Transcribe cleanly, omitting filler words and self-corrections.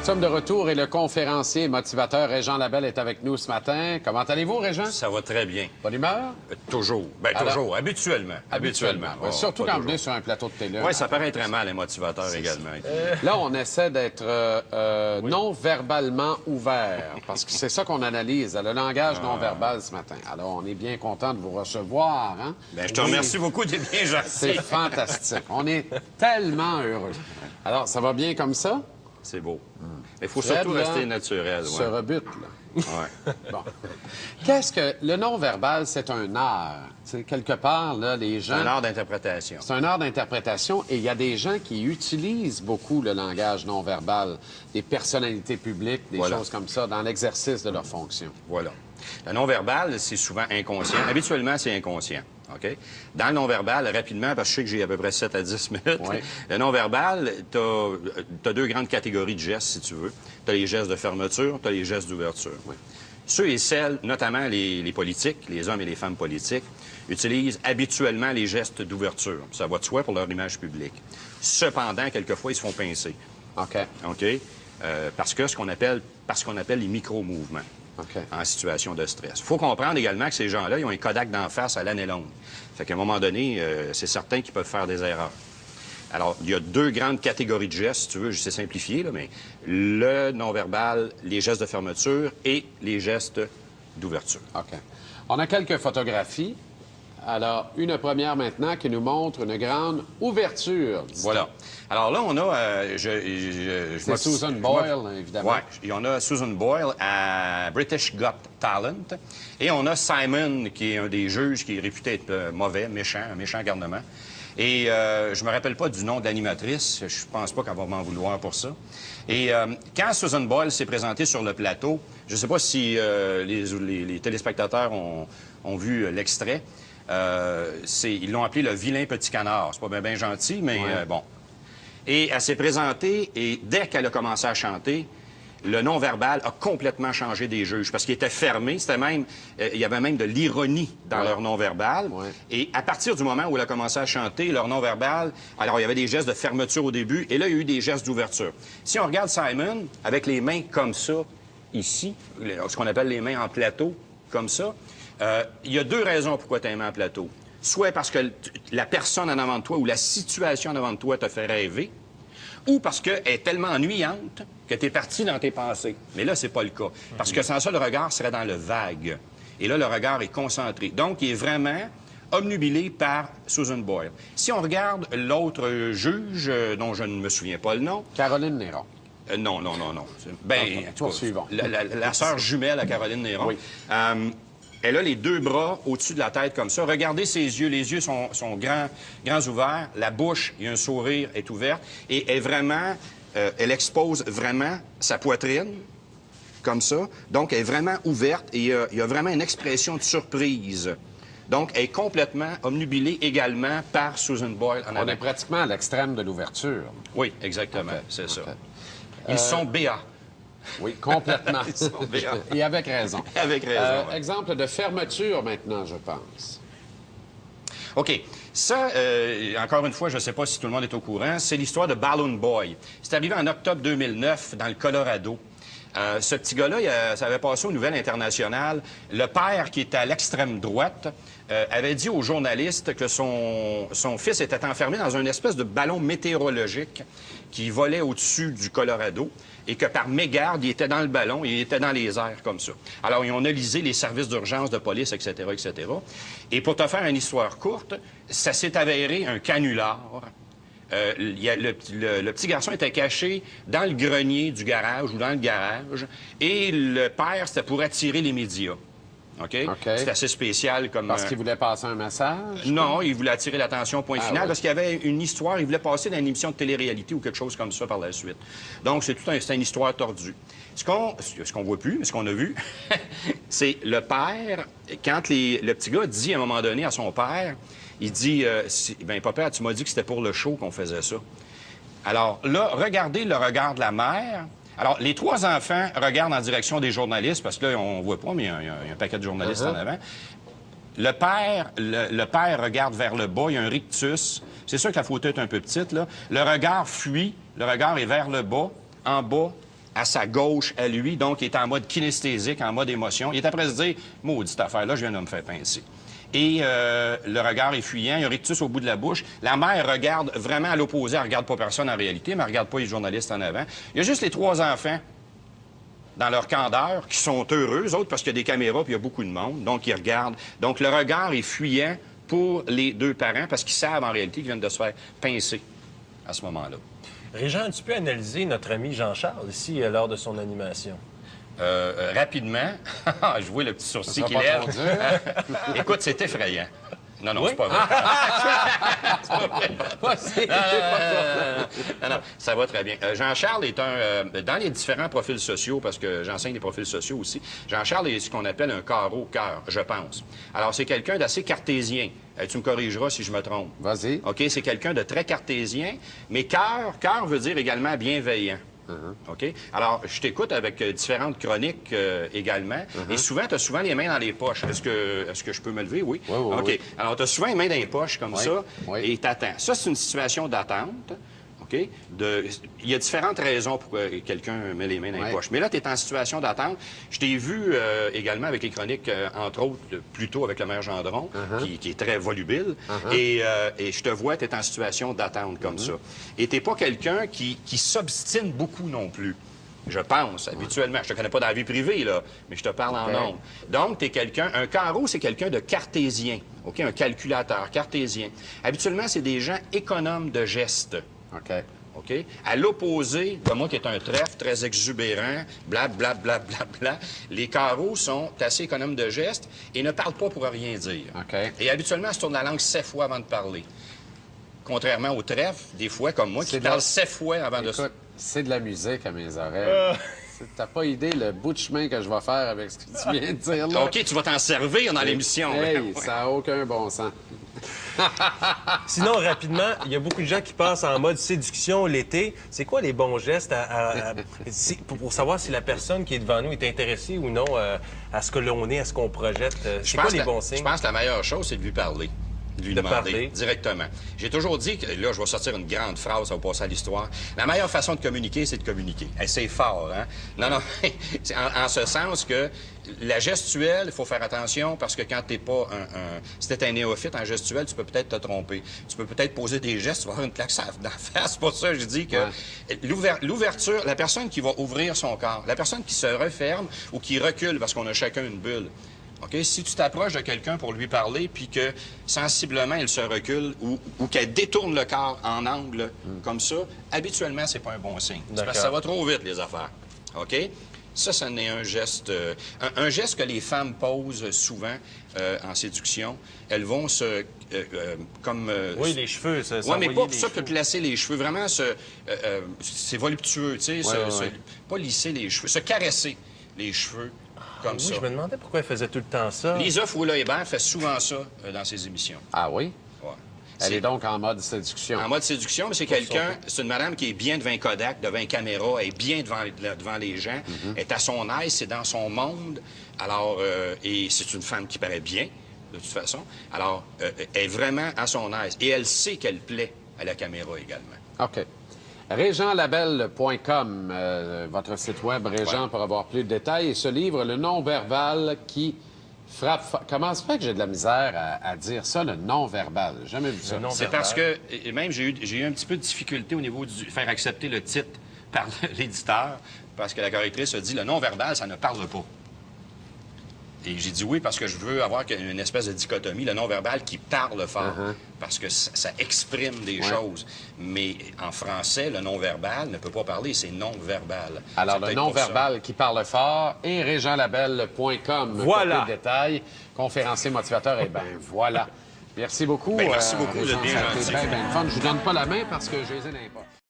Nous sommes de retour et le conférencier et motivateur Régent Labelle est avec nous ce matin. Comment allez-vous, Régent? Ça va très bien. Bonne humeur? Toujours. Bien, toujours. Habituellement. Ouais, surtout quand vous venez sur un plateau de télé. Oui, ça paraît très mal, les motivateurs également. Là, on essaie d'être non-verbalement ouvert, parce que c'est ça qu'on analyse, le langage non-verbal ce matin. Alors, on est bien content de vous recevoir. Hein? Bien, je te remercie beaucoup, t'es bien gentil. C'est fantastique. On est tellement heureux. Alors, ça va bien comme ça? C'est beau. Il faut surtout rester naturel. Se rebute, là. Ouais. Bon. Qu'est-ce que... Le non-verbal, c'est un art. T'sais, quelque part, là, les gens... C'est un art d'interprétation. C'est un art d'interprétation et il y a des gens qui utilisent beaucoup le langage non-verbal, des personnalités publiques, des choses comme ça, dans l'exercice de leur fonction. Voilà. Le non-verbal, c'est souvent inconscient. Habituellement, c'est inconscient. OK? Dans le non-verbal, rapidement, parce que je sais que j'ai à peu près 7 à 10 minutes, le non-verbal, tu as deux grandes catégories de gestes, si tu veux. Tu as les gestes de fermeture, tu as les gestes d'ouverture. Ceux et celles, notamment les politiques, les hommes et les femmes politiques, utilisent habituellement les gestes d'ouverture. Ça va de soi pour leur image publique. Cependant, quelquefois, ils se font pincer. OK. OK? Parce qu'on appelle les micro-mouvements. En situation de stress. Il faut comprendre également que ces gens-là, ils ont un Kodak d'en face à l'année longue. Fait qu'à un moment donné, c'est certain qu'ils peuvent faire des erreurs. Alors, il y a deux grandes catégories de gestes, si tu veux, je sais simplifier, là, mais le non-verbal, les gestes de fermeture et les gestes d'ouverture. OK. On a quelques photographies. Alors, une première maintenant qui nous montre une grande ouverture. Voilà. Alors là, on a... c'est Susan Boyle, évidemment. Oui, on a Susan Boyle à British Got Talent. Et on a Simon, qui est un des juges qui est réputé être mauvais, un méchant garnement. Et je me rappelle pas du nom de l'animatrice. Je pense pas qu'elle va m'en vouloir pour ça. Et quand Susan Boyle s'est présentée sur le plateau, je sais pas si les téléspectateurs ont vu l'extrait. Ils l'ont appelé le vilain petit canard. C'est pas bien gentil, mais bon. Et elle s'est présentée, et dès qu'elle a commencé à chanter, le non-verbal a complètement changé des juges, parce qu'il était fermé. C'était même, il y avait même de l'ironie dans leur non-verbal. Et à partir du moment où elle a commencé à chanter, leur non-verbal, alors il y avait des gestes de fermeture au début, et là, il y a eu des gestes d'ouverture. Si on regarde Simon, avec les mains comme ça, ici, ce qu'on appelle les mains en plateau, comme ça, il y a deux raisons pourquoi tu as les mains en plateau. Soit parce que la personne en avant de toi ou la situation en avant de toi te fait rêver, ou parce qu'elle est tellement ennuyante que tu es parti dans tes pensées. Mais là, c'est pas le cas. Parce que sans ça, le regard serait dans le vague. Et là, le regard est concentré. Donc, il est vraiment obnubilé par Susan Boyle. Si on regarde l'autre juge, dont je ne me souviens pas le nom... Caroline Néron. Non. Ben, poursuivons. La sœur jumelle à Caroline Néron. Oui. Elle a les deux bras au-dessus de la tête comme ça. Regardez ses yeux. Les yeux sont grands ouverts. La bouche, il y a un sourire, est ouverte. Et elle expose vraiment sa poitrine, comme ça. Donc, elle est vraiment ouverte et il y a vraiment une expression de surprise. Donc, elle est complètement obnubilée également par Susan Boyle. On est pratiquement à l'extrême de l'ouverture. Oui, exactement. C'est ça. Ils sont béats. Oui, complètement. Et avec raison. Avec raison. Exemple de fermeture maintenant, je pense. OK. Ça, encore une fois, je ne sais pas si tout le monde est au courant, c'est l'histoire de Balloon Boy. C'est arrivé en octobre 2009 dans le Colorado. Ce petit gars-là, ça avait passé aux nouvelles internationales. Le père, qui était à l'extrême droite, avait dit aux journalistes que son fils était enfermé dans une espèce de ballon météorologique qui volait au-dessus du Colorado et que par mégarde, il était dans le ballon et il était dans les airs comme ça. Alors, ils ont analysé les services d'urgence de police, etc., etc. Et pour te faire une histoire courte, ça s'est avéré un canular. Le petit garçon était caché dans le grenier du garage ou dans le garage et le père, c'était pour attirer les médias. OK? C'est assez spécial comme... Parce qu'il voulait passer un message? Non, il voulait attirer l'attention, point final, parce qu'il y avait une histoire, il voulait passer dans une émission de télé-réalité ou quelque chose comme ça par la suite. Donc, c'est une histoire tordue. Ce qu'on voit plus, mais ce qu'on a vu, c'est le père, quand le petit gars dit à un moment donné à son père, il dit, ben papa, tu m'as dit que c'était pour le show qu'on faisait ça. Alors là, regardez le regard de la mère. Alors, les trois enfants regardent en direction des journalistes, parce que là, on voit pas, mais il y a un paquet de journalistes en avant. Le père regarde vers le bas, il y a un rictus. C'est sûr que la photo est un peu petite, là. Le regard fuit, le regard est vers le bas. En bas, à sa gauche, à lui, donc il est en mode kinesthésique, en mode émotion. Il est après se dire, maudite affaire-là, je viens de me faire pincer. Et le regard est fuyant, il y a un rictus au bout de la bouche. La mère regarde vraiment à l'opposé, elle regarde pas personne en réalité, mais elle regarde pas les journalistes en avant. Il y a juste les 3 enfants dans leur candeur qui sont heureux, eux autres, parce qu'il y a des caméras puis il y a beaucoup de monde, donc ils regardent. Donc le regard est fuyant pour les 2 parents parce qu'ils savent en réalité qu'ils viennent de se faire pincer à ce moment-là. Régent, tu peux analyser notre ami Jean-Charles ici lors de son animation? Rapidement, je vois le petit sourcil qui lève. Écoute, c'est effrayant. Non, non, oui? C'est pas vrai. C'est pas vrai. Non, ça va très bien. Jean-Charles est dans les différents profils sociaux, parce que j'enseigne des profils sociaux aussi, Jean-Charles est ce qu'on appelle un carreau-cœur, je pense. Alors, c'est quelqu'un d'assez cartésien. Tu me corrigeras si je me trompe. Vas-y. OK, c'est quelqu'un de très cartésien, mais cœur veut dire également bienveillant. OK? Alors, je t'écoute avec différentes chroniques également. Et souvent, tu as souvent les mains dans les poches. Est-ce que je peux me lever? Oui. Oui. OK. Alors, tu as souvent les mains dans les poches comme ça oui. et t'attends. Ça, c'est une situation d'attente. OK? Il y a différentes raisons pour que quelqu'un met les mains dans les poches. Mais là, tu es en situation d'attente. Je t'ai vu également avec les chroniques, entre autres, plus tôt avec le maire Gendron, qui est très volubile. Et je te vois, tu es en situation d'attente comme ça. Et tu n'es pas quelqu'un qui s'obstine beaucoup non plus. Je pense, habituellement. Je te connais pas dans la vie privée, là, mais je te parle en nombre. Donc, tu es quelqu'un... Un carreau, c'est quelqu'un de cartésien. OK? Un calculateur cartésien. Habituellement, c'est des gens économes de gestes. OK? À l'opposé de moi qui est un trèfle très exubérant, blablabla, les carreaux sont assez économes de gestes et ne parlent pas pour rien dire. Et habituellement, ils se tournent la langue 7 fois avant de parler. Contrairement au trèfle, des fois, comme moi, qui parle 7 fois avant de... C'est de la musique à mes oreilles. T'as pas idée le bout de chemin que je vais faire avec ce que tu viens de dire là. OK, tu vas t'en servir dans l'émission. Hey, ça n'a aucun bon sens. Sinon, rapidement, il y a beaucoup de gens qui passent en mode séduction l'été. C'est quoi les bons gestes pour savoir si la personne qui est devant nous est intéressée ou non à ce que l'on est, à ce qu'on projette? C'est quoi les bons signes? Je pense que la meilleure chose, c'est de lui parler. De lui demander directement. J'ai toujours dit que, là, je vais sortir une grande phrase, ça va passer à l'histoire. La meilleure façon de communiquer, c'est de communiquer. C'est fort, hein? Non, en ce sens que la gestuelle, il faut faire attention parce que quand t'es pas si t'es un néophyte en gestuelle, tu peux peut-être te tromper. Tu peux peut-être poser des gestes, tu vas avoir une claque d'en face. C'est pour ça que je dis que l'ouverture, la personne qui va ouvrir son corps, la personne qui se referme ou qui recule parce qu'on a chacun une bulle, OK? Si tu t'approches de quelqu'un pour lui parler, puis que sensiblement il se recule ou qu'elle détourne le corps en angle comme ça, habituellement, c'est pas un bon signe. C'est parce que ça va trop vite, les affaires. OK? Ça n'est un geste... un geste que les femmes posent souvent en séduction. Elles vont se... oui, les cheveux, ça. Oui, mais pas pour ça que placer les cheveux. Vraiment, c'est voluptueux, tu sais. Pas lisser les cheveux, se caresser les cheveux. Comme ça. Je me demandais pourquoi elle faisait tout le temps ça. Lisa Foulois-Hébert fait souvent ça dans ses émissions. Ah oui? Ouais. Elle est donc en mode séduction. En mode séduction, mais c'est quelqu'un, c'est une madame qui est bien devant un Kodak, devant une caméra, elle est bien devant les gens, elle est à son aise, c'est dans son monde. Alors, et c'est une femme qui paraît bien, de toute façon. Alors, elle est vraiment à son aise. Et elle sait qu'elle plaît à la caméra également. OK. Réjeanlabelle.com, votre site web, Régent, pour avoir plus de détails. Et ce livre, Le non-verbal qui frappe... Comment se fait que j'ai de la misère à dire ça, le non-verbal? J'ai jamais vu ça. C'est parce que, même, j'ai eu un petit peu de difficulté au niveau de faire accepter le titre par l'éditeur, parce que la correctrice a dit, le non-verbal, ça ne parle pas. Et j'ai dit oui parce que je veux avoir une espèce de dichotomie, le non-verbal qui parle fort, parce que ça exprime des choses. Mais en français, le non-verbal ne peut pas parler, c'est non-verbal. Alors, le non-verbal qui parle fort et réjeanlabelle.com. Voilà. Pour plus de détails, conférencier motivateur, et bien voilà. Merci beaucoup. Merci beaucoup, vous êtes bien gentil. Ben, fun. Je vous donne pas la main parce que je les ai n'importe.